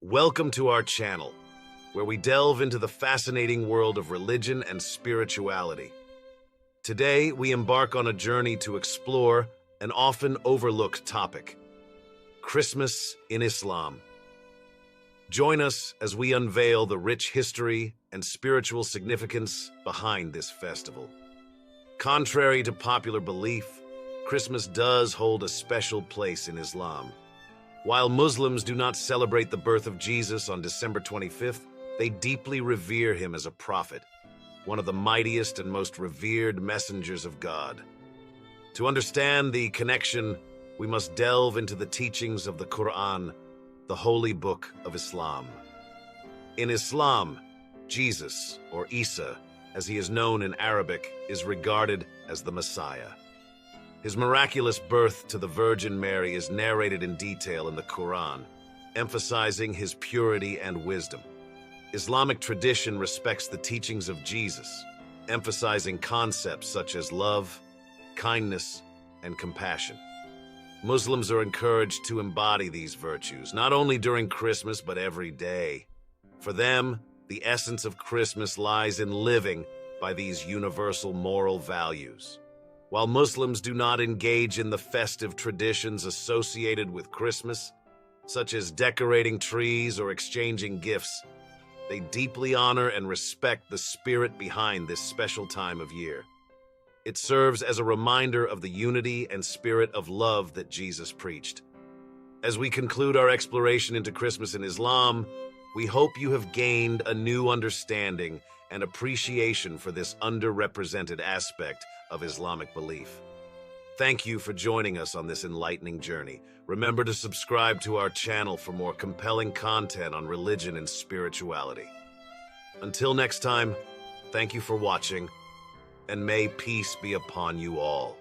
Welcome to our channel, where we delve into the fascinating world of religion and spirituality. Today, we embark on a journey to explore an often overlooked topic: Christmas in Islam. Join us as we unveil the rich history and spiritual significance behind this festival. Contrary to popular belief, Christmas does hold a special place in Islam. While Muslims do not celebrate the birth of Jesus on December 25th, they deeply revere him as a prophet, one of the mightiest and most revered messengers of God. To understand the connection, we must delve into the teachings of the Quran, the holy book of Islam. In Islam, Jesus, or Isa, as he is known in Arabic, is regarded as the Messiah. His miraculous birth to the Virgin Mary is narrated in detail in the Quran, emphasizing his purity and wisdom. Islamic tradition respects the teachings of Jesus, emphasizing concepts such as love, kindness, and compassion. Muslims are encouraged to embody these virtues, not only during Christmas, but every day. For them, the essence of Christmas lies in living by these universal moral values. While Muslims do not engage in the festive traditions associated with Christmas, such as decorating trees or exchanging gifts, they deeply honor and respect the spirit behind this special time of year. It serves as a reminder of the unity and spirit of love that Jesus preached. As we conclude our exploration into Christmas in Islam, we hope you have gained a new understanding and appreciation for this underrepresented aspect of Islamic belief. Thank you for joining us on this enlightening journey. Remember to subscribe to our channel for more compelling content on religion and spirituality. Until next time, thank you for watching, and may peace be upon you all.